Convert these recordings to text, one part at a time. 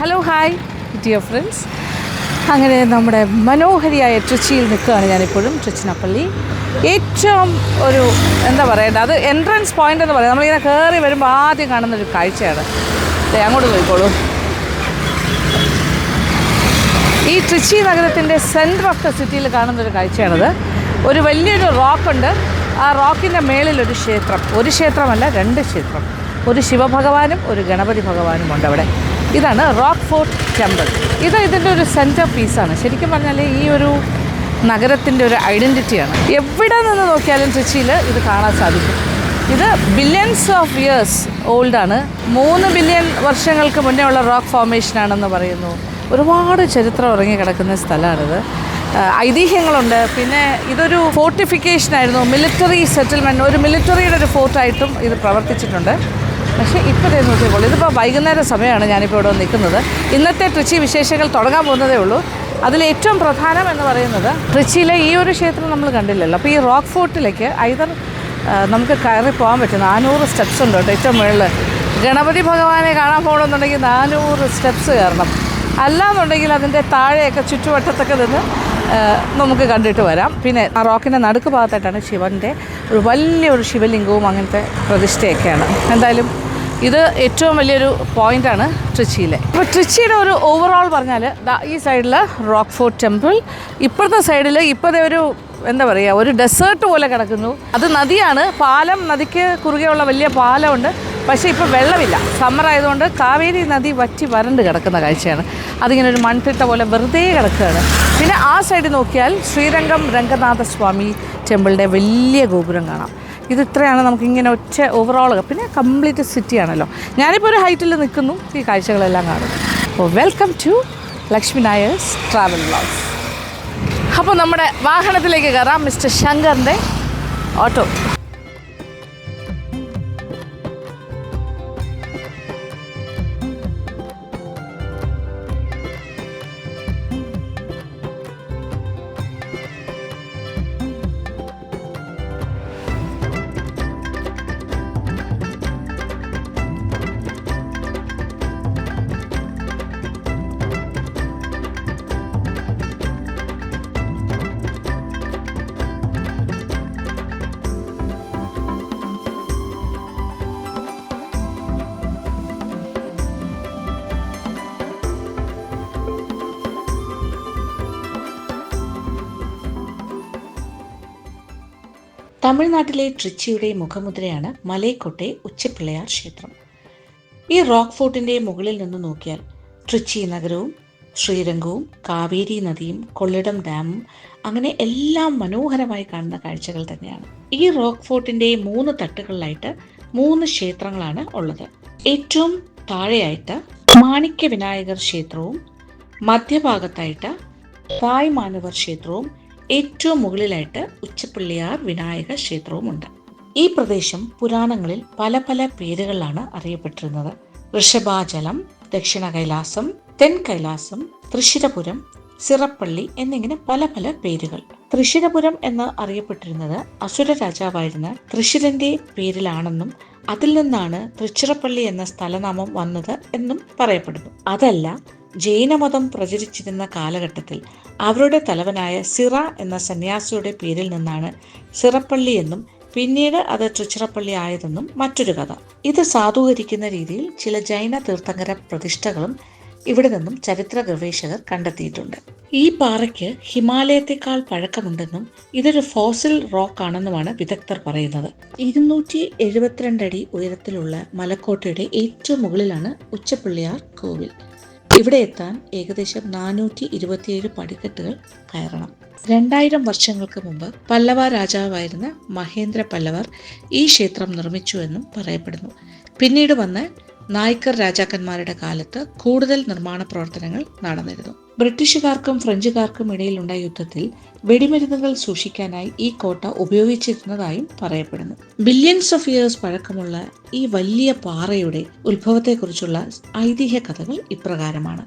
Hello hi dear friends. അങ്ങനെ നമ്മുടെ മനോഹരിയായ ട്രിച്ചിയിൽ നിൽക്കുകയാണ് ഞാനിപ്പോഴും. ട്രിച്ചിനപ്പള്ളി ഏറ്റവും ഒരു എന്താ പറയേണ്ടത്, അത് എൻട്രൻസ് പോയിൻ്റ് എന്ന് പറയാം. നമ്മളിങ്ങനെ കയറി വരുമ്പോൾ ആദ്യം കാണുന്നൊരു കാഴ്ചയാണ്. അങ്ങോട്ട് പോയിക്കോളൂ. ഈ ട്രിച്ചി നഗരത്തിൻ്റെ സെൻറ്റർ ഓഫ് ദ സിറ്റിയിൽ കാണുന്നൊരു കാഴ്ചയാണത്. ഒരു വലിയൊരു റോക്കുണ്ട്. ആ റോക്കിൻ്റെ മേളിലൊരു ക്ഷേത്രം. ഒരു ക്ഷേത്രമല്ല, രണ്ട് ക്ഷേത്രം. ഒരു ശിവഭഗവാനും ഒരു ഗണപതി ഭഗവാനും ഉണ്ട് അവിടെ. ഇതാണ് റോക്ക് ഫോർട്ട് ടെമ്പിൾ. ഇതിൻ്റെ ഒരു സെൻറ്റർ പീസാണ്. ശരിക്കും പറഞ്ഞാൽ ഈ ഒരു നഗരത്തിൻ്റെ ഒരു ഐഡൻറ്റിറ്റിയാണ്. എവിടെ നിന്ന് നോക്കിയാലും ട്രിച്ചിയിൽ ഇത് കാണാൻ സാധിക്കും. ഇത് ബില്യൺസ് ഓഫ് ഇയേഴ്സ് ഓൾഡാണ്. 3 ബില്യൺ വർഷങ്ങൾക്ക് മുന്നേ ഉള്ള റോക്ക് ഫോർമേഷനാണെന്ന് പറയുന്നു. ഒരുപാട് ചരിത്രം ഉറങ്ങി കിടക്കുന്ന സ്ഥലമാണിത്. ഐതിഹ്യങ്ങളുണ്ട്. പിന്നെ ഇതൊരു ഫോർട്ടിഫിക്കേഷനായിരുന്നു, മിലിറ്ററി സെറ്റിൽമെൻറ്റ്, ഒരു മിലിറ്ററിയുടെ ഒരു ഫോർട്ടായിട്ടും ഇത് പ്രവർത്തിച്ചിട്ടുണ്ട്. പക്ഷേ ഇപ്പോൾ നോക്കിയപ്പോൾ ഇതിപ്പോൾ വൈകുന്നേരം സമയമാണ് ഞാനിപ്പോൾ ഇവിടെ നിൽക്കുന്നത്. ഇന്നത്തെ ട്രിച്ചി വിശേഷങ്ങൾ തുടങ്ങാൻ പോകുന്നതേ ഉള്ളൂ. അതിലേറ്റവും പ്രധാനം എന്ന് പറയുന്നത് ട്രിച്ചിയിലെ ഈ ഒരു ക്ഷേത്രം നമ്മൾ കണ്ടില്ലല്ലോ. അപ്പോൾ ഈ റോക്ക് ഫോർട്ടിലേക്ക് നമുക്ക് കയറി പോകാൻ പറ്റും. 400 സ്റ്റെപ്സ് ഉണ്ട് കേട്ടോ ഏറ്റവും മുകളിൽ. ഗണപതി ഭഗവാനെ കാണാൻ പോകണമെന്നുണ്ടെങ്കിൽ 400 സ്റ്റെപ്സ് കയറണം. അല്ലാന്നുണ്ടെങ്കിൽ അതിൻ്റെ താഴെയൊക്കെ ചുറ്റുവട്ടത്തൊക്കെ നിന്ന് നമുക്ക് കണ്ടിട്ട് വരാം. പിന്നെ ആ റോക്കിൻ്റെ നടുക്ക് ഭാഗത്തായിട്ടാണ് ശിവൻ്റെ ഒരു വലിയൊരു ശിവലിംഗവും അങ്ങനത്തെ പ്രതിഷ്ഠയൊക്കെയാണ്. എന്തായാലും ഇത് ഏറ്റവും വലിയൊരു പോയിൻ്റാണ് ട്രിച്ചിയിലെ. അപ്പോൾ ട്രിച്ചിയുടെ ഒരു ഓവറോൾ പറഞ്ഞാൽ ഈ സൈഡിൽ റോക്ക് ഫോർട്ട് ടെമ്പിൾ, ഇപ്പുറത്തെ സൈഡിൽ ഇപ്പോഴത്തെ എന്താ പറയുക, ഒരു ഡെസേർട്ട് പോലെ കിടക്കുന്നു. അത് നദിയാണ്. നദിക്ക് കുറുകെയുള്ള വലിയ പാലമുണ്ട്. പക്ഷേ ഇപ്പോൾ വെള്ളമില്ല. സമ്മർ ആയതുകൊണ്ട് കാവേരി നദി വറ്റി വരണ്ട് കിടക്കുന്ന കാഴ്ചയാണ്. അതിങ്ങനെ ഒരു മൺതിട്ട പോലെ വെറുതെ കിടക്കുകയാണ്. പിന്നെ ആ സൈഡിൽ നോക്കിയാൽ ശ്രീരംഗം രംഗനാഥസ്വാമി ടെമ്പിളിൻ്റെ വലിയ ഗോപുരം കാണാം. ഇത് ഇത്രയാണ് നമുക്കിങ്ങനെ ഒറ്റ ഓവറോൾ. പിന്നെ കംപ്ലീറ്റ് സിറ്റിയാണല്ലോ. ഞാനിപ്പോൾ ഒരു ഹൈറ്റിൽ നിൽക്കുന്നു, ഈ കാഴ്ചകളെല്ലാം കാണുന്നു. അപ്പോൾ welcome to Lakshmi Nair's travel vlogs. അപ്പോൾ നമ്മുടെ വാഹനത്തിലേക്ക് കയറാം. മിസ്റ്റർ ശങ്കറിൻ്റെ ഓട്ടോ. തമിഴ്നാട്ടിലെ ട്രിച്ചിയുടെ മുഖമുദ്രയാണ് മലൈക്കോട്ടെ ഉച്ചപ്പിള്ളയാർ ക്ഷേത്രം. ഈ റോക്ക് ഫോർട്ടിൻ്റെ മുകളിൽ നിന്ന് നോക്കിയാൽ ട്രിച്ചി നഗരവും ശ്രീരംഗവും കാവേരി നദിയും കൊള്ളിടം ഡാമും അങ്ങനെ എല്ലാം മനോഹരമായി കാണുന്ന കാഴ്ചകൾ തന്നെയാണ്. ഈ റോക്ക് ഫോർട്ടിൻ്റെ 3 തട്ടുകളിലായിട്ട് 3 ക്ഷേത്രങ്ങളാണ് ഉള്ളത്. ഏറ്റവും താഴെയായിട്ട് മാണിക്യ വിനായകർ ക്ഷേത്രവും, മധ്യഭാഗത്തായിട്ട് തായ് മാനവർ ക്ഷേത്രവും, ഏറ്റവും മുകളിലായിട്ട് ഉച്ചപ്പിള്ളയാർ വിനായക ക്ഷേത്രവുമുണ്ട്. ഈ പ്രദേശം പുരാണങ്ങളിൽ പല പല പേരുകളിലാണ് അറിയപ്പെട്ടിരുന്നത്. ഋഷഭാചലം, ദക്ഷിണ കൈലാസം, തെൻ കൈലാസം, തൃശ്ശിരപുരം, സിറപ്പള്ളി എന്നിങ്ങനെ പല പല പേരുകൾ. തൃശ്ശിരപുരം എന്ന് അറിയപ്പെട്ടിരുന്നത് അസുര രാജാവായിരുന്ന തൃശ്ശിരന്റെ പേരിലാണെന്നും അതിൽ നിന്നാണ് തൃച്ചിറപ്പള്ളി എന്ന സ്ഥലനാമം വന്നത് എന്നും പറയപ്പെടുന്നു. അതല്ല, ജൈനമതം പ്രചരിച്ചിരുന്ന കാലഘട്ടത്തിൽ അവരുടെ തലവനായ സിറ എന്ന സന്യാസിയുടെ പേരിൽ നിന്നാണ് സിറപ്പള്ളി എന്നും പിന്നീട് അത് തൃച്ചിറപ്പള്ളി ആയതെന്നും മറ്റൊരു കഥ. ഇത് സാധൂകരിക്കുന്ന രീതിയിൽ ചില ജൈന തീർത്ഥങ്കര പ്രതിഷ്ഠകളും ഇവിടെ നിന്നും ചരിത്ര ഗവേഷകർ കണ്ടെത്തിയിട്ടുണ്ട്. ഈ പാറയ്ക്ക് ഹിമാലയത്തെക്കാൾ പഴക്കമുണ്ടെന്നും ഇതൊരു ഫോസിൽ റോക്ക് ആണെന്നുമാണ് വിദഗ്ധർ പറയുന്നത്. 272 അടി ഉയരത്തിലുള്ള മലക്കോട്ടയുടെ ഏറ്റവും മുകളിലാണ് ഉച്ചപ്പിള്ളയാർ കോവിൽ. ഇവിടെ എത്താൻ ഏകദേശം 427 പടിക്കെട്ടുകൾ കയറണം. 2000 വർഷങ്ങൾക്ക് മുമ്പ് പല്ലവ രാജാവായിരുന്ന മഹേന്ദ്ര പല്ലവർ ഈ ക്ഷേത്രം നിർമ്മിച്ചുവെന്നും പറയപ്പെടുന്നു. പിന്നീട് വന്ന നായ്ക്കർ രാജാക്കന്മാരുടെ കാലത്ത് കൂടുതൽ നിർമ്മാണ പ്രവർത്തനങ്ങൾ നടന്നിരുന്നു. ബ്രിട്ടീഷുകാർക്കും ഫ്രഞ്ചുകാർക്കും ഇടയിലുണ്ടായ യുദ്ധത്തിൽ വെടിമരുന്നുകൾ സൂക്ഷിക്കാനായി ഈ കോട്ട ഉപയോഗിച്ചിരുന്നതായും പറയപ്പെടുന്നു. ബില്യൺസ് ഓഫ് ഇയേഴ്സ് പഴക്കമുള്ള ഈ വലിയ പാറയുടെ ഉത്ഭവത്തെക്കുറിച്ചുള്ള ഐതിഹ്യ കഥകൾ ഇപ്രകാരമാണ്.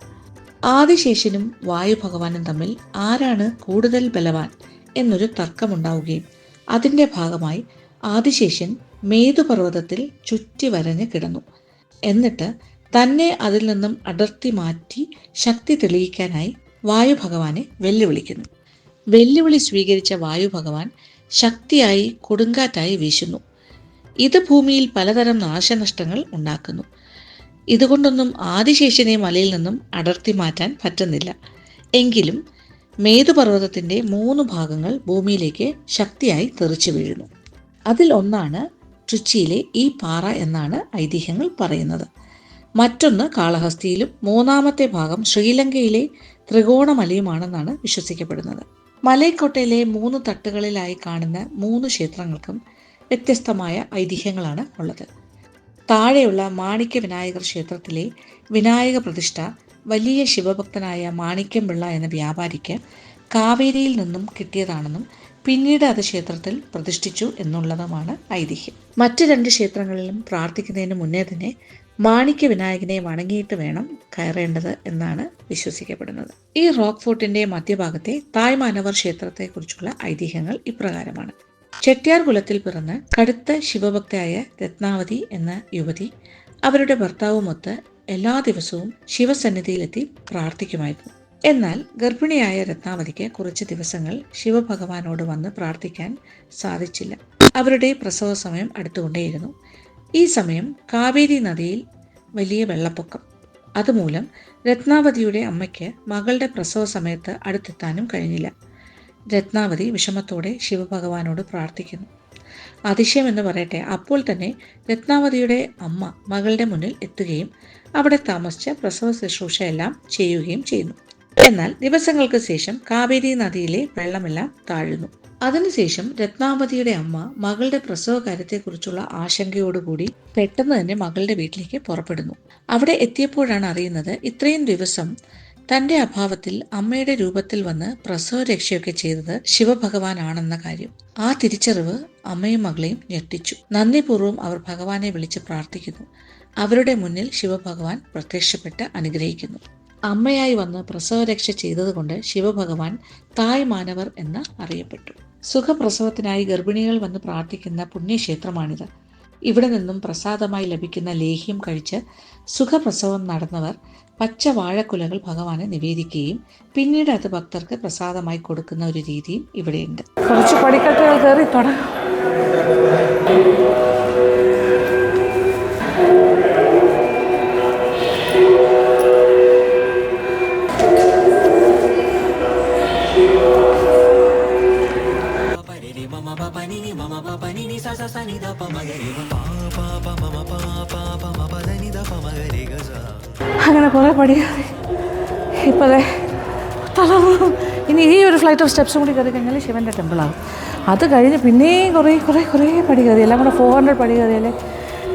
ആദിശേഷനും വായു ഭഗവാനും തമ്മിൽ ആരാണ് കൂടുതൽ ബലവാൻ എന്നൊരു തർക്കമുണ്ടാവുകയും അതിന്റെ ഭാഗമായി ആദിശേഷൻ മേതുപർവ്വതത്തിൽ ചുറ്റി വരഞ്ഞ് കിടന്നു. എന്നിട്ട് തന്നെ അതിൽ നിന്നും അടർത്തി മാറ്റി ശക്തി തെളിയിക്കാനായി വായു ഭഗവാനെ വെല്ലുവിളിക്കുന്നു. വെല്ലുവിളി സ്വീകരിച്ച വായു ഭഗവാൻ ശക്തിയായി കൊടുങ്കാറ്റായി വീശുന്നു. ഇത് ഭൂമിയിൽ പലതരം നാശനഷ്ടങ്ങൾ ഉണ്ടാക്കുന്നു. ഇതുകൊണ്ടൊന്നും ആദിശേഷനെ മലയിൽ നിന്നും അടർത്തി മാറ്റാൻ പറ്റുന്നില്ല. എങ്കിലും മേതുപർവ്വതത്തിൻ്റെ 3 ഭാഗങ്ങൾ ഭൂമിയിലേക്ക് ശക്തിയായി തെറിച്ചു വീഴുന്നു. അതിൽ ഒന്നാണ് ട്രിച്ചിയിലെ ഈ പാറ എന്നാണ് ഐതിഹ്യങ്ങൾ പറയുന്നത്. മറ്റൊന്ന് കാളഹസ്തിയിലും 3-ാമത്തെ ഭാഗം ശ്രീലങ്കയിലെ ത്രികോണമലയുമാണെന്നാണ് വിശ്വസിക്കപ്പെടുന്നത്. മലൈക്കോട്ടയിലെ 3 തട്ടുകളിലായി കാണുന്ന 3 ക്ഷേത്രങ്ങൾക്കും വ്യത്യസ്തമായ ഐതിഹ്യങ്ങളാണ് ഉള്ളത്. താഴെയുള്ള മാണിക്യ വിനായകർ ക്ഷേത്രത്തിലെ വിനായക പ്രതിഷ്ഠ വലിയ ശിവഭക്തനായ മാണിക്യം പിള്ള എന്ന വ്യാപാരിക്ക് കാവേരിയിൽ നിന്നും കിട്ടിയതാണെന്നും പിന്നീട് അത് ക്ഷേത്രത്തിൽ പ്രതിഷ്ഠിച്ചു എന്നുള്ളതുമാണ് ഐതിഹ്യം. മറ്റ് 2 ക്ഷേത്രങ്ങളിലും പ്രാർത്ഥിക്കുന്നതിന് മുന്നേ തന്നെ മാണിക്യ വിനായകനെ വണങ്ങിയിട്ട് വേണം കയറേണ്ടത് എന്നാണ് വിശ്വസിക്കപ്പെടുന്നത്. ഈ റോക്ക് ഫോർട്ടിന്റെ മധ്യഭാഗത്തെ തായ്മാനവർ ക്ഷേത്രത്തെക്കുറിച്ചുള്ള ഐതിഹ്യങ്ങൾ ഇപ്രകാരമാണ്. ചെട്ടിയാർ കുലത്തിൽ പിറന്ന് കടുത്ത ശിവഭക്തയായ രത്നാവതി എന്ന യുവതി അവരുടെ ഭർത്താവുമൊത്ത് എല്ലാ ദിവസവും ശിവസന്നിധിയിലെത്തി പ്രാർത്ഥിക്കുമായിരുന്നു. എന്നാൽ ഗർഭിണിയായ രത്നാവതിക്ക് കുറച്ച് ദിവസങ്ങൾ ശിവഭഗവാനോട് വന്ന് പ്രാർത്ഥിക്കാൻ സാധിച്ചില്ല. അവരുടെ പ്രസവ സമയം അടുത്തുകൊണ്ടേയിരുന്നു. ഈ സമയം കാവേരി നദിയിൽ വലിയ വെള്ളപ്പൊക്കം. അതുമൂലം രത്നാവതിയുടെ അമ്മയ്ക്ക് മകളുടെ പ്രസവ സമയത്ത് അടുത്തെത്താനും കഴിഞ്ഞില്ല. രത്നാവതി വിഷമത്തോടെ ശിവഭഗവാനോട് പ്രാർത്ഥിക്കുന്നു. അതിശയം എന്ന് പറയട്ടെ, അപ്പോൾ തന്നെ രത്നാവതിയുടെ അമ്മ മകളുടെ മുന്നിൽ എത്തുകയും അവിടെ താമസിച്ച പ്രസവ ശുശ്രൂഷ എല്ലാം ചെയ്യുകയും ചെയ്യുന്നു. എന്നാൽ ദിവസങ്ങൾക്ക് ശേഷം കാവേരി നദിയിലെ വെള്ളമെല്ലാം താഴുന്നു. അതിനുശേഷം രത്നാവതിയുടെ അമ്മ മകളുടെ പ്രസവ കാര്യത്തെക്കുറിച്ചുള്ള ആശങ്കയോടുകൂടി പെട്ടെന്ന് തന്നെ മകളുടെ വീട്ടിലേക്ക് പുറപ്പെടുന്നു. അവിടെ എത്തിയപ്പോഴാണ് അറിയുന്നത് ഇത്രയും ദിവസം തന്റെ അഭാവത്തിൽ അമ്മയുടെ രൂപത്തിൽ വന്ന് പ്രസവ രക്ഷയൊക്കെ ചെയ്തത് ശിവഭഗവാനാണെന്ന കാര്യം. ആ തിരിച്ചറിവ് അമ്മയും മകളെയും ഞെട്ടിച്ചു. നന്ദിപൂർവ്വം അവർ ഭഗവാനെ വിളിച്ച് പ്രാർത്ഥിക്കുന്നു. അവരുടെ മുന്നിൽ ശിവഭഗവാൻ പ്രത്യക്ഷപ്പെട്ട് അനുഗ്രഹിക്കുന്നു. അമ്മയായി വന്ന് പ്രസവരക്ഷ ചെയ്തതുകൊണ്ട് ശിവഭഗവാൻ തായ് മാനവർ എന്ന് അറിയപ്പെട്ടു. സുഖപ്രസവത്തിനായി ഗർഭിണികൾ വന്ന് പ്രാർത്ഥിക്കുന്ന പുണ്യക്ഷേത്രമാണിത്. ഇവിടെ നിന്നും പ്രസാദമായി ലഭിക്കുന്ന ലേഹ്യം കഴിച്ച് സുഖപ്രസവം നടന്നവർ പച്ച വാഴക്കുലകൾ ഭഗവാനെ നിവേദിക്കുകയും പിന്നീട് അത് ഭക്തർക്ക് പ്രസാദമായി കൊടുക്കുന്ന ഒരു രീതിയും ഇവിടെയുണ്ട്. കുറച്ച് പടിക്കെട്ടുകൾ കയറി തുടങ്ങാം. അങ്ങനെ കുറേ പടി കയറി ഇപ്പോഴേ തളർന്നു. ഇനി ഈ ഒരു ഫ്ലൈറ്റ് ഓഫ് സ്റ്റെപ്സും കൂടി കയറി കഴിഞ്ഞാൽ ശിവൻ്റെ ടെമ്പിളാകും. അത് കഴിഞ്ഞ് പിന്നെയും കുറേ പടി കയറി, എല്ലാം കൂടെ 400 പടി കയറിയാലേ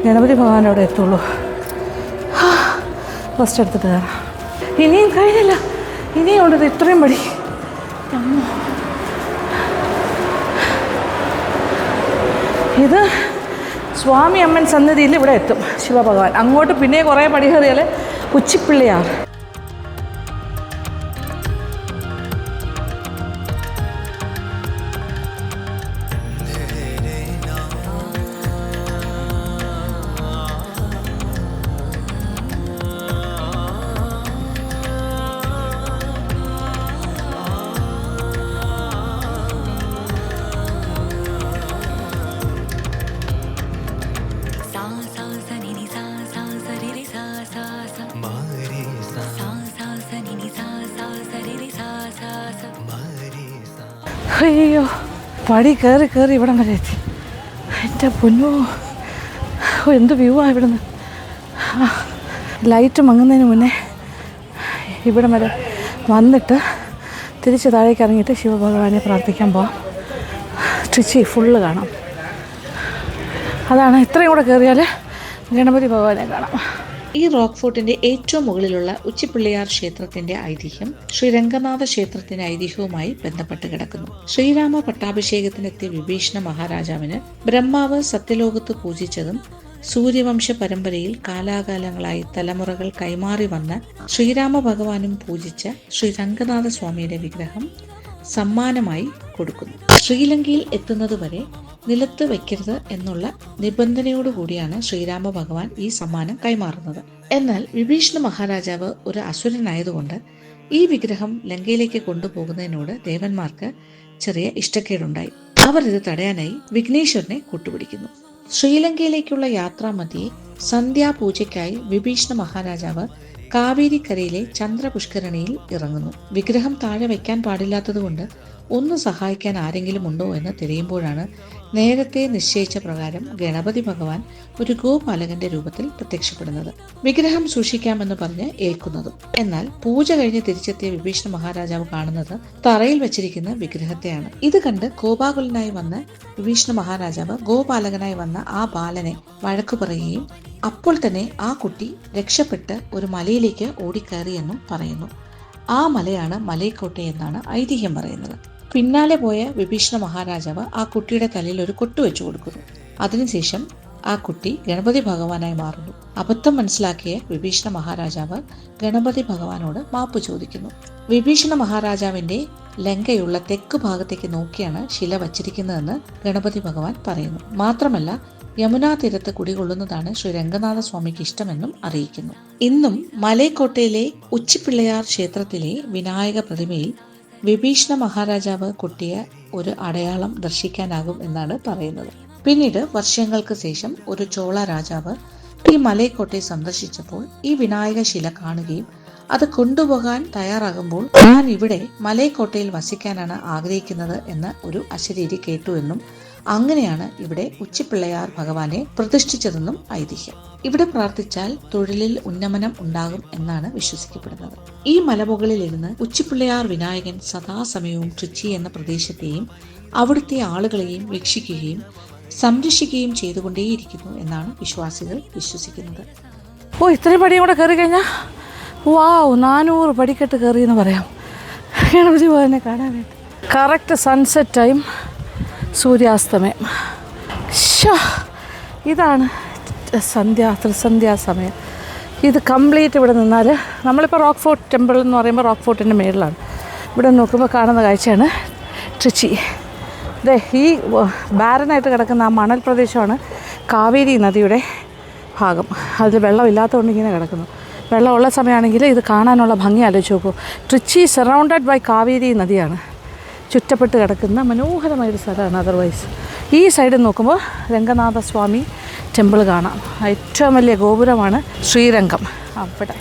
ഗണപതി ഭഗവാൻ അവിടെ എത്തുള്ളൂ. ഫസ്റ്റ് എടുത്തിട്ട് കയറാം. ഇനിയും കഴിഞ്ഞില്ല, ഇനിയും ഉള്ളത് ഇത്രയും പടി. ഇത് സ്വാമി അമ്മൻ സന്നിധിയിൽ ഇവിടെ എത്തും ശിവഭഗവാൻ. അങ്ങോട്ട് പിന്നെ കുറേ പടി കയറിയാൽ ഉച്ചിപ്പിള്ളിയാർ. അയ്യോ, പടി കയറി ഇവിടം വരെ എത്തി. എൻ്റെ പൊന്നോ, എന്ത് വ്യൂ ആണ് ഇവിടുന്ന്. ലൈറ്റ് മങ്ങുന്നതിന് മുന്നേ ഇവിടം വരെ വന്നിട്ട് തിരിച്ച് താഴേക്ക് ഇറങ്ങിയിട്ട് ശിവഭഗവാനെ പ്രാർത്ഥിക്കാൻ പോവാം. ട്രിച്ചി ഫുള്ള് കാണാം. അതാണ്, ഇത്രയും കൂടെ കയറിയാൽ ഗണപതി ഭഗവാനെ കാണാം. ഈ റോക്ക് ഫോർട്ടിന്റെ ഏറ്റവും മുകളിലുള്ള ഉച്ചിപ്പിള്ളിയാർ ക്ഷേത്രത്തിന്റെ ഐതിഹ്യം ശ്രീരംഗനാഥ ക്ഷേത്രത്തിന്റെ ഐതിഹ്യവുമായി ബന്ധപ്പെട്ട് കിടക്കുന്നു. ശ്രീരാമ പട്ടാഭിഷേകത്തിനെത്തിയ വിഭീഷണ മഹാരാജാവിന് ബ്രഹ്മാവ് സത്യലോകത്ത് പൂജിച്ചതും സൂര്യവംശ പരമ്പരയിൽ കാലാകാലങ്ങളായി തലമുറകൾ കൈമാറി വന്ന ശ്രീരാമ ഭഗവാനും പൂജിച്ച ശ്രീ രംഗനാഥ സ്വാമിയുടെ വിഗ്രഹം സമ്മാനമായി കൊടുക്കുന്നു. ശ്രീലങ്കയിൽ എത്തുന്നതുവരെ നിലത്ത് വയ്ക്കരുത് എന്നുള്ള നിബന്ധനയോടുകൂടിയാണ് ശ്രീരാമ ഭഗവാൻ ഈ സമ്മാനം കൈമാറുന്നത്. എന്നാൽ വിഭീഷണ മഹാരാജാവ് ഒരു അസുരനായതുകൊണ്ട് ഈ വിഗ്രഹം ലങ്കയിലേക്ക് കൊണ്ടുപോകുന്നതിനോട് ദേവന്മാർക്ക് ചെറിയ ഇഷ്ടക്കേടുണ്ടായി. അവർ ഇത് തടയാനായി വിഘ്നേശ്വരനെ കൂട്ടുപിടിക്കുന്നു. ശ്രീലങ്കയിലേക്കുള്ള യാത്രാമധ്യേ സന്ധ്യാപൂജയ്ക്കായി വിഭീഷണ മഹാരാജാവ് കാവേരിക്കരയിലെ ചന്ദ്രപുഷ്കരണിയിൽ ഇറങ്ങുന്നു. വിഗ്രഹം താഴെ വയ്ക്കാൻ പാടില്ലാത്തതുകൊണ്ട് ഒന്ന് സഹായിക്കാൻ ആരെങ്കിലും ഉണ്ടോ എന്ന് തിരയുമ്പോഴാണ് നേരത്തെ നിശ്ചയിച്ച പ്രകാരം ഗണപതി ഭഗവാൻ ഒരു ഗോപാലകന്റെ രൂപത്തിൽ പ്രത്യക്ഷപ്പെടുന്നത്. വിഗ്രഹം സൂക്ഷിക്കാമെന്ന് പറഞ്ഞ് ഏൽക്കുന്നതും. എന്നാൽ പൂജ കഴിഞ്ഞ് തിരിച്ചെത്തിയ വിഭീഷണ മഹാരാജാവ് കാണുന്നത് തറയിൽ വെച്ചിരിക്കുന്ന വിഗ്രഹത്തെയാണ്. ഇത് കണ്ട് കോപാകുലനായി വന്ന് വിഭീഷണ മഹാരാജാവ് ഗോപാലകനായി വന്ന ആ ബാലനെ വഴക്കു പറയുകയും അപ്പോൾ തന്നെ ആ കുട്ടി രക്ഷപ്പെട്ട് ഒരു മലയിലേക്ക് ഓടിക്കയറിയെന്നും പറയുന്നു. ആ മലയാണ് മലൈക്കോട്ടെ എന്നാണ് ഐതിഹ്യം പറയുന്നത്. പിന്നാലെ പോയ വിഭീഷണ മഹാരാജാവ് ആ കുട്ടിയുടെ തലയിൽ ഒരു കൊട്ടു വെച്ചു കൊടുക്കുന്നു. അതിനുശേഷം ആ കുട്ടി ഗണപതി ഭഗവാനായി മാറുന്നു. അബദ്ധം മനസ്സിലാക്കിയ വിഭീഷണ മഹാരാജാവ് ഗണപതി ഭഗവാനോട് മാപ്പ് ചോദിക്കുന്നു. വിഭീഷണ മഹാരാജാവിന്റെ ലങ്കയുള്ള തെക്ക് ഭാഗത്തേക്ക് നോക്കിയാണ് ശില വച്ചിരിക്കുന്നതെന്ന് ഗണപതി ഭഗവാൻ പറയുന്നു. മാത്രമല്ല യമുനാ തീരത്ത് കുടികൊള്ളുന്നതാണ് ശ്രീ രംഗനാഥ സ്വാമിക്ക് ഇഷ്ടമെന്നും അറിയിക്കുന്നു. ഇന്നും മലൈക്കോട്ടയിലെ ഉച്ചിപ്പിള്ളയാർ ക്ഷേത്രത്തിലെ വിനായക പ്രതിമയിൽ വിഭീഷണ മഹാരാജാവ് കൊട്ടിയ ഒരു അടയാളം ദർശിക്കാനാകും എന്നാണ് പറയുന്നത്. പിന്നീട് വർഷങ്ങൾക്ക് ശേഷം ഒരു ചോള രാജാവ് ഈ മലൈക്കോട്ടയെ സന്ദർശിച്ചപ്പോൾ ഈ വിനായക ശില കാണുകയും അത് കൊണ്ടുപോകാൻ തയ്യാറാകുമ്പോൾ ഞാൻ ഇവിടെ മലൈക്കോട്ടയിൽ വസിക്കാനാണ് ആഗ്രഹിക്കുന്നത് എന്ന ഒരു അശരീരി കേട്ടു എന്നും അങ്ങനെയാണ് ഇവിടെ ഉച്ചിപ്പിള്ളയാർ ഭഗവാനെ പ്രതിഷ്ഠിച്ചതെന്നും ഐതിഹ്യം. ഇവിടെ പ്രാർത്ഥിച്ചാൽ തൊഴിലിൽ ഉന്നമനം ഉണ്ടാകും എന്നാണ് വിശ്വസിക്കപ്പെടുന്നത്. ഈ മലമുകളിൽ ഇരുന്ന് ഉച്ചിപ്പിള്ളയാർ വിനായകൻ സദാസമയവും ട്രിച്ചി എന്ന പ്രദേശത്തെയും അവിടുത്തെ ആളുകളെയും വീക്ഷിക്കുകയും സംരക്ഷിക്കുകയും ചെയ്തുകൊണ്ടേയിരിക്കുന്നു എന്നാണ് വിശ്വാസികൾ വിശ്വസിക്കുന്നത്. ഇത്രയും പടിയും കൂടെ കയറി കഴിഞ്ഞാൽ 400 പടിക്കെട്ട് കയറി എന്ന് പറയാം ഗണപതി ഭവനെ കാണാനായിട്ട്. കറക്റ്റ് സൺസെറ്റ് ടൈം, സൂര്യാസ്തമയം. ഇതാണ് ത്രിസന്ധ്യാ സമയം. ഇത് കംപ്ലീറ്റ് ഇവിടെ നിന്നാൽ നമ്മളിപ്പോൾ റോക്ക് ഫോർട്ട് ടെമ്പിൾ എന്ന് പറയുമ്പോൾ റോക്ക് ഫോർട്ടിൻ്റെ മേളിലാണ്. ഇവിടെ നോക്കുമ്പോൾ കാണുന്ന കാഴ്ചയാണ് ട്രിച്ചി. ഈ ബാരനായിട്ട് കിടക്കുന്ന ആ മണൽ പ്രദേശമാണ് കാവേരി നദിയുടെ ഭാഗം. അതിൽ വെള്ളമില്ലാത്തതുകൊണ്ട് ഇങ്ങനെ കിടക്കുന്നു. വെള്ളമുള്ള സമയമാണെങ്കിൽ ഇത് കാണാനുള്ള ഭംഗി ആലോചിച്ച് നോക്കൂ. ട്രിച്ചി സറൗണ്ടഡ് ബൈ കാവേരി നദിയാണ്. ചുറ്റപ്പെട്ട് കിടക്കുന്ന മനോഹരമായൊരു സ്ഥലമാണ്. അതർവൈസ് ഈ സൈഡിൽ നോക്കുമ്പോൾ രംഗനാഥസ്വാമി ടെമ്പിൾ കാണാം. ഏറ്റവും വലിയ ഗോപുരമാണ് ശ്രീരംഗം. അവിടെ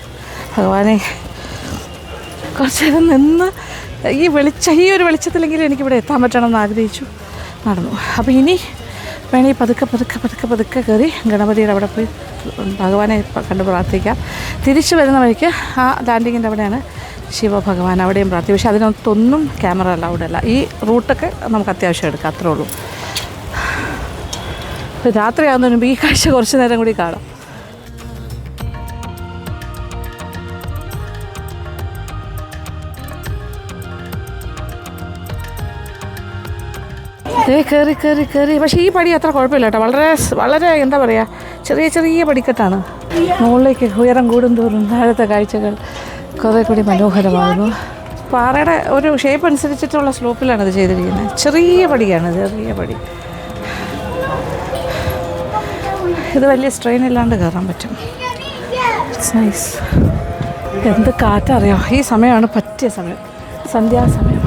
ഭഗവാനെ കുറച്ച് നേരം നിന്ന് ഈ ഒരു വെളിച്ചത്തിലെങ്കിലും എനിക്കിവിടെ എത്താൻ പറ്റണമെന്ന് ആഗ്രഹിച്ചു നടന്നു. അപ്പോൾ ഇനി വേണമെങ്കിൽ പതുക്കെ കയറി ഗണപതിയുടെ അവിടെ പോയി ഭഗവാനെ കണ്ട് പ്രാർത്ഥിക്കാം. തിരിച്ചു വരുന്ന വഴിക്ക് ആ ലാൻഡിങ്ങിൻ്റെ അവിടെയാണ് ശിവഭഗവാൻ, അവിടെയും പ്രാർത്ഥിക്കും. പക്ഷേ അതിനകത്തൊന്നും ക്യാമറ അലൗഡ് അല്ല. ഈ റൂട്ടൊക്കെ നമുക്ക് അത്യാവശ്യം എടുക്കാം, അത്രേ ഉള്ളൂ. രാത്രിയാകുന്നതിന് മുമ്പ് ഈ കാഴ്ച കുറച്ച് നേരം കൂടി കാണാം. കയറി പക്ഷേ ഈ പടി അത്ര കുഴപ്പമില്ല കേട്ടോ. വളരെ എന്താ പറയുക, ചെറിയ പടിക്കെട്ടാണ്. മുകളിലേക്ക് ഉയരം കൂടുന്തോറും താഴത്തെ കാഴ്ചകൾ കുറേ കൂടി മനോഹരമാകുന്നു. പാറയുടെ ഒരു ഷേപ്പ് അനുസരിച്ചിട്ടുള്ള സ്ലോപ്പിലാണ് ഇത് ചെയ്തിരിക്കുന്നത്. ചെറിയ പടിയാണ്, ചെറിയ പടി. ഇത് വലിയ സ്ട്രെയിൻ ഇല്ലാണ്ട് കയറാൻ പറ്റും. It's nice. എന്ത് കാറ്ററിയോ. ഈ സമയമാണ് പറ്റിയ സമയം, സന്ധ്യാസമയം.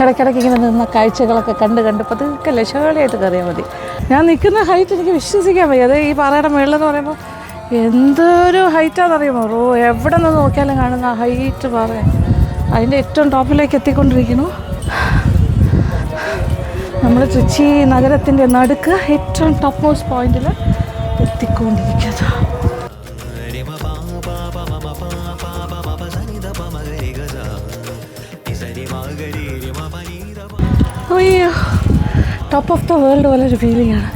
ഇടയ്ക്കിടയ്ക്ക് ഇങ്ങനെ നിന്ന കാഴ്ചകളൊക്കെ കണ്ട് പതുക്കെ ലശാളിയായിട്ട് കയറിയാൽ മതി. ഞാൻ നിൽക്കുന്ന ഹൈറ്റ് എനിക്ക് വിശ്വസിക്കാൻ വയ്യ. അത് ഈ പാറയുടെ മുകളിലെന്ന് പറയുമ്പോൾ എന്തൊരു ഹൈറ്റാണെന്നറിയുമോ. എവിടെ നിന്ന് നോക്കിയാലും കാണുന്ന ആ ഹൈറ്റ് പാറ. അതിൻ്റെ ഏറ്റവും ടോപ്പിലേക്ക് എത്തിക്കൊണ്ടിരിക്കുന്നു. നമ്മൾ ട്രിച്ചി നഗരത്തിൻ്റെ നടുക്ക് ഏറ്റവും ടോപ്പ് മോസ്റ്റ് പോയിന്റിൽ എത്തിക്കൊണ്ടിരിക്കുന്നത്. അയ്യോ, ടോപ്പ് ഓഫ് ദ വേൾഡ് പോലെ ഒരു ഫീലിംഗ് ആണ്.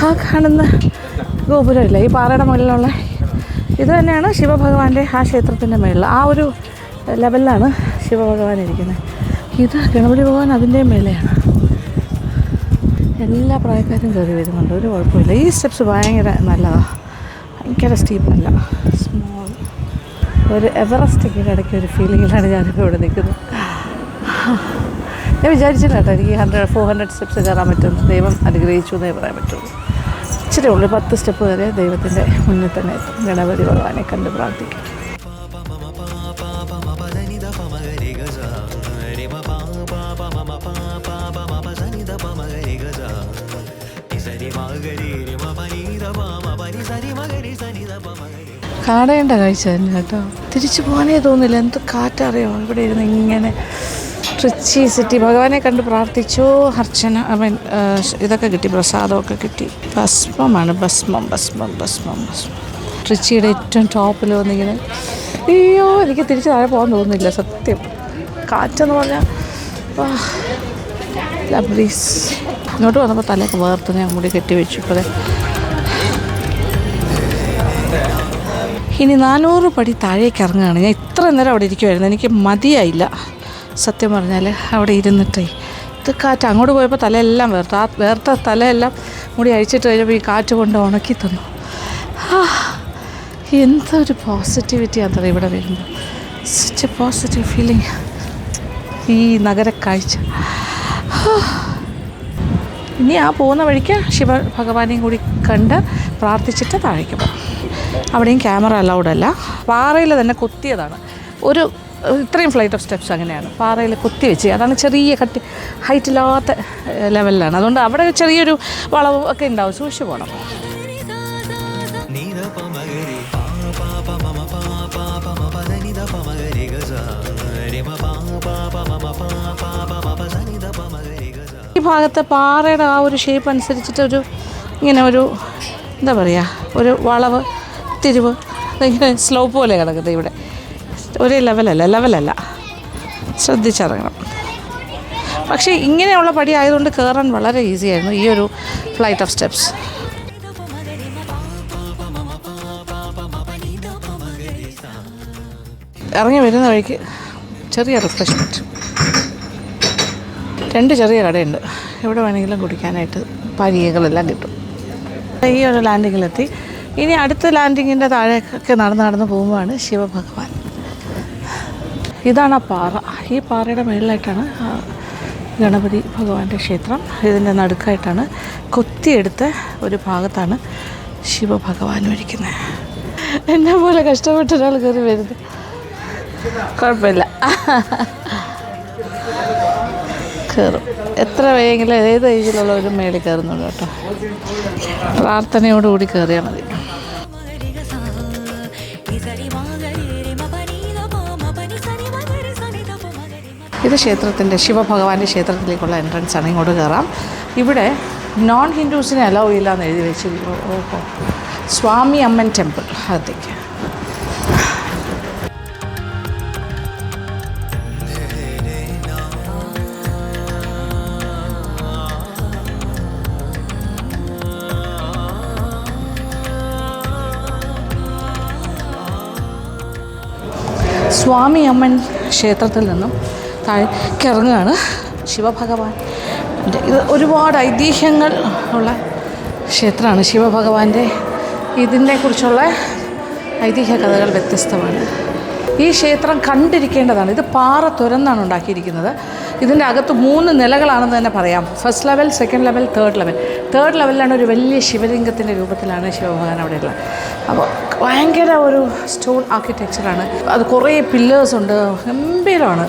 ആ കാണുന്ന ഗോപുരമില്ല, ഈ പാറയുടെ മുകളിലുള്ള ഇത് തന്നെയാണ് ശിവഭഗവാന്റെ ആ ക്ഷേത്രത്തിൻ്റെ മുകളിൽ. ആ ഒരു ലെവലിലാണ് ശിവഭഗവാൻ ഇരിക്കുന്നത്. ഇത് ഗണപതി ഭഗവാൻ അതിൻ്റെ മേലെയാണ്. എല്ലാ പ്രായക്കാരും കയറി വരുന്നുണ്ട്, ഒരു കുഴപ്പമില്ല. ഈ സ്റ്റെപ്സ് ഭയങ്കര നല്ലതാണ്, ഭയങ്കര സ്റ്റീപ്പല്ല, സ്മോൾ. ഒരു എവറസ്റ്റ് കീഴടക്കിയ ഒരു ഫീലിങ്ങിലാണ് ഞാനിപ്പോൾ ഇവിടെ നിൽക്കുന്നത്. ഞാൻ വിചാരിച്ചില്ല കേട്ടോ എനിക്ക് 400 സ്റ്റെപ്സ് കയറാൻ പറ്റുന്നു. ദൈവം അനുഗ്രഹിച്ചു എന്നേ പറയാൻ പറ്റുള്ളൂ. ഇച്ചിരി ഉള്ളു 10 സ്റ്റെപ്പ് വരെ ദൈവത്തിൻ്റെ മുന്നിൽ തന്നെ എത്തും. ഗണപതി ഭഗവാനെ കണ്ട് പ്രാർത്ഥിക്കും. കാണേണ്ട കാഴ്ച തന്നെ കേട്ടോ. തിരിച്ചു പോകാനേ തോന്നില്ല. എന്ത് കാറ്ററിയോ ഇവിടെ ഇരുന്ന് ഇങ്ങനെ. ട്രിച്ചി സിറ്റി ഭഗവാനെ കണ്ട് പ്രാർത്ഥിച്ചു. അർച്ചന ഇതൊക്കെ കിട്ടി, പ്രസാദമൊക്കെ കിട്ടി. ഭസ്മമാണ്, ഭസ്മം. ട്രിച്ചിയുടെ ഏറ്റവും ടോപ്പിൽ വന്നിങ്ങനെ. അയ്യോ, എനിക്ക് തിരിച്ച് താഴെ പോകാൻ തോന്നുന്നില്ല സത്യം. കാറ്റെന്ന് പറഞ്ഞാൽ ലബ്രീസ്. ഇങ്ങോട്ട് വന്നപ്പോൾ തലയൊക്കെ വേർത്ത് ഞാൻ മുടി കെട്ടി വെച്ചു. ഇപ്പോൾ ഇനി 400 പടി താഴേക്ക് ഇറങ്ങുകയാണ്. ഞാൻ ഇത്ര നേരം അവിടെ ഇരിക്കുമായിരുന്നു, എനിക്ക് മതിയായില്ല സത്യം പറഞ്ഞാൽ അവിടെ ഇരുന്നിട്ടേ. ഇത് കാറ്റ് അങ്ങോട്ട് പോയപ്പോൾ തലയെല്ലാം വേർത്ത്. ആ വേർത്ത തലയെല്ലാം മുടി അഴിച്ചിട്ട് കഴിഞ്ഞപ്പോൾ ഈ കാറ്റ് കൊണ്ട് ഉണക്കി തന്നു. എന്തൊരു പോസിറ്റിവിറ്റിയാണെന്നറിയാം ഇവിടെ വരുമ്പോൾ. Such A positive feeling. ഈ നഗരക്കാഴ്ച. ഇനി ആ പോകുന്ന വഴിക്ക് ശിവ ഭഗവാനെയും കൂടി കണ്ട് പ്രാർത്ഥിച്ചിട്ട് താഴേക്ക് പോകും. അവിടെയും ക്യാമറ അലൗഡ് അല്ല. പാറയിൽ തന്നെ കൊത്തിയതാണ്. ഇത്രയും ഫ്ലൈറ്റ് ഓഫ് സ്റ്റെപ്സ് അങ്ങനെയാണ് പാറയിൽ കൊത്തി വെച്ച്. അതാണ് ചെറിയ ഹൈറ്റില്ലാത്ത ലെവലിലാണ്. അതുകൊണ്ട് അവിടെ ചെറിയൊരു വളവ് ഒക്കെ ഉണ്ടാവും, സൂക്ഷിച്ച് പോകണം. ഈ ഭാഗത്തെ പാറയുടെ ആ ഒരു ഷേപ്പ് അനുസരിച്ചിട്ട് ഇങ്ങനെ എന്താ പറയുക, ഒരു വളവ് തിരിവ് ഇങ്ങനെ സ്ലോപ്പ് പോലെ കിടക്കുന്നത്. ഇവിടെ ഒരേ ലെവലല്ല, ശ്രദ്ധിച്ചിറങ്ങണം. പക്ഷേ ഇങ്ങനെയുള്ള പടി ആയതുകൊണ്ട് കയറാൻ വളരെ ഈസി ആയിരുന്നു ഈ ഒരു ഫ്ലൈറ്റ് ഓഫ് സ്റ്റെപ്സ്. ഇറങ്ങി വരുന്ന വഴിക്ക് ചെറിയ റിഫ്രഷ്മെൻറ്റ്. 2 ചെറിയ കടയുണ്ട്. എവിടെ വേണമെങ്കിലും കുടിക്കാനായിട്ട് പാനീയങ്ങളെല്ലാം കിട്ടും. ഈ ഒരു ലാൻഡിങ്ങിലെത്തി. ഇനി അടുത്ത ലാൻഡിങ്ങിൻ്റെ താഴേക്കൊക്കെ നടന്ന് പോകുമ്പോഴാണ് ശിവഭഗവാൻ. ഇതാണ് ആ പാറ. ഈ പാറയുടെ മുകളിലായിട്ടാണ് ഗണപതി ഭഗവാന്റെ ക്ഷേത്രം. ഇതിൻ്റെ നടുക്കായിട്ടാണ് കൊത്തിയെടുത്ത ഒരു ഭാഗത്താണ് ശിവഭഗവാനും ഇരിക്കുന്നത്. എന്നെ പോലെ കഷ്ടപ്പെട്ട ഒരാൾ കയറി വരുന്നത് കുഴപ്പമില്ല, കയറും. എത്ര വേഗമെങ്കിലും ഏത് ഏജിലുള്ളവരും മേളിൽ കയറുന്നുണ്ട് കേട്ടോ. പ്രാർത്ഥനയോടുകൂടി കയറിയാൽ മതി. ഇത് ക്ഷേത്രത്തിൻ്റെ ശിവഭഗവാന്റെ ക്ഷേത്രത്തിലേക്കുള്ള എൻട്രൻസ് ആണ്. ഇങ്ങോട്ട് കയറാം. ഇവിടെ നോൺ ഹിന്ദുസിനെ അലൗ ചെയ്യില്ല എന്ന് എഴുതി വെച്ചിരിക്കുന്നു. ഓഹോ, സ്വാമി അമ്മൻ ടെമ്പിൾ അകത്തേക്ക്. സ്വാമി അമ്മൻ ക്ഷേത്രത്തിൽ നിന്നും താഴേക്ക് ഇറങ്ങുകയാണ് ശിവഭഗവാൻ. ഇത് ഒരുപാട് ഐതിഹ്യങ്ങൾ ഉള്ള ക്ഷേത്രമാണ് ശിവഭഗവാന്റെ. ഇതിനെക്കുറിച്ചുള്ള ഐതിഹ്യ കഥകൾ വ്യത്യസ്തമാണ്. ഈ ക്ഷേത്രം കണ്ടിരിക്കേണ്ടതാണ്. ഇത് പാറ തുരന്നാണ് ഉണ്ടാക്കിയിരിക്കുന്നത്. ഇതിൻ്റെ അകത്ത് 3 നിലകളാണെന്ന് തന്നെ പറയാം. First level, second level, third level. Third ലെവലിലാണ് ഒരു വലിയ ശിവലിംഗത്തിൻ്റെ രൂപത്തിലാണ് ശിവഭഗവാൻ അവിടെ ഉള്ളത്. അപ്പോൾ ഭയങ്കര ഒരു സ്റ്റോൺ ആർക്കിടെക്ചറാണ്. അത് കുറേ പില്ലേഴ്സുണ്ട്. ഗംഭീരമാണ്.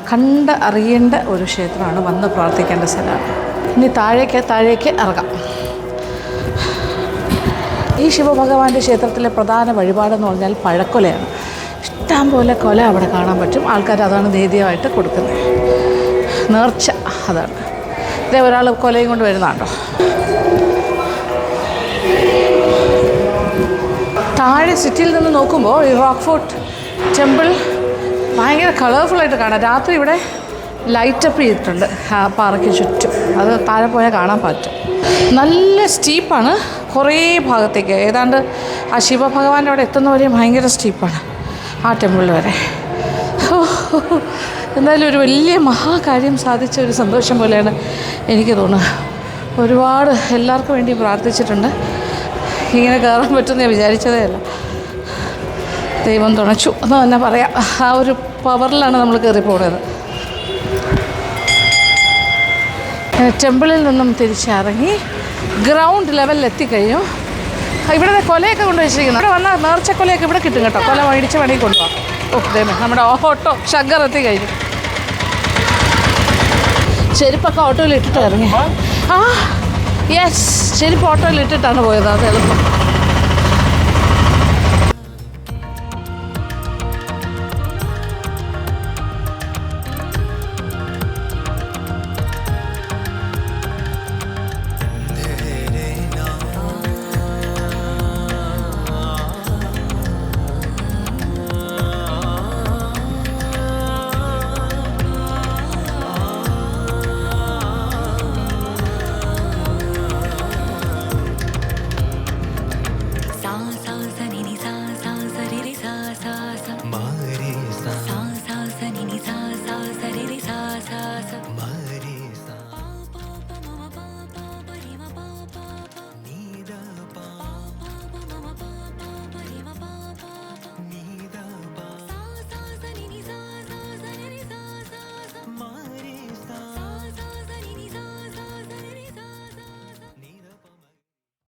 കണ്ട് അറിയേണ്ട ഒരു ക്ഷേത്രമാണ്. വന്ന് പ്രാർത്ഥിക്കേണ്ട സ്ഥലമാണ്. ഇനി താഴേക്ക് ഇറങ്ങാം. ഈ ശിവഭഗവാന്റെ ക്ഷേത്രത്തിലെ പ്രധാന വഴിപാടെന്ന് പറഞ്ഞാൽ പഴക്കൊലയാണ്. ഇഷ്ടം പോലെ കൊല അവിടെ കാണാൻ പറ്റും. ആൾക്കാർ അതാണ് ധൈര്യമായിട്ട് കൊടുക്കുന്നത്. നേർച്ച അതാണ്. ഇതേ ഒരാൾ കൊലയും കൊണ്ട് വരുന്നതാണ്ടോ. താഴെ സിറ്റിയിൽ നിന്ന് നോക്കുമ്പോൾ ഈ റോക്ക് ഫോർട്ട് ടെമ്പിൾ ഭയങ്കര കളർഫുള്ളായിട്ട് കാണാം. രാത്രി ഇവിടെ ലൈറ്റപ്പ് ചെയ്തിട്ടുണ്ട് ആ പാറയ്ക്ക് ചുറ്റും. അത് താഴെ പോയാൽ കാണാൻ പറ്റും. നല്ല സ്റ്റീപ്പാണ് കുറേ ഭാഗത്തേക്ക്. ഏതാണ്ട് ആ ശിവഭഗവാൻ്റെ അവിടെ എത്തുന്നവരെയും ഭയങ്കര സ്റ്റീപ്പാണ് ആ ടെമ്പിൾ വരെ. എന്തായാലും ഒരു വലിയ മഹാകാര്യം സാധിച്ച ഒരു സന്തോഷം പോലെയാണ് എനിക്ക് തോന്നുന്നത്. ഒരുപാട് എല്ലാവർക്കും വേണ്ടി പ്രാർത്ഥിച്ചിട്ടുണ്ട്. ഇങ്ങനെ കയറാൻ പറ്റുമെന്ന് ഞാൻ വിചാരിച്ചതേ അല്ല. ദൈവം തുണച്ചു എന്ന് തന്നെ പറയാം. ആ ഒരു പവറിലാണ് നമ്മൾ കയറി പോകുന്നത്. ടെമ്പിളിൽ നിന്നും തിരിച്ചിറങ്ങി ഗ്രൗണ്ട് ലെവലിൽ എത്തിക്കഴിഞ്ഞു. ഇവിടെ കൊലയൊക്കെ കൊണ്ടുവച്ചിരിക്കുന്നു. ഇവിടെ വന്നാൽ നേർച്ചക്കൊലയൊക്കെ ഇവിടെ കിട്ടും കേട്ടോ. കൊല മേടിച്ച് വേണമെങ്കിൽ കൊണ്ടുപോകാം. ദൈവമേ, നമ്മുടെ ഓട്ടോ ഷഗർ എത്തിക്കഴിഞ്ഞു. ചെരുപ്പൊക്കെ ഓട്ടോയിൽ ഇട്ടിട്ട് ഇറങ്ങി. യെസ്, ചെരുപ്പ് ഓട്ടോയിൽ ഇട്ടിട്ടാണ് പോയത്. അത് എളുപ്പം.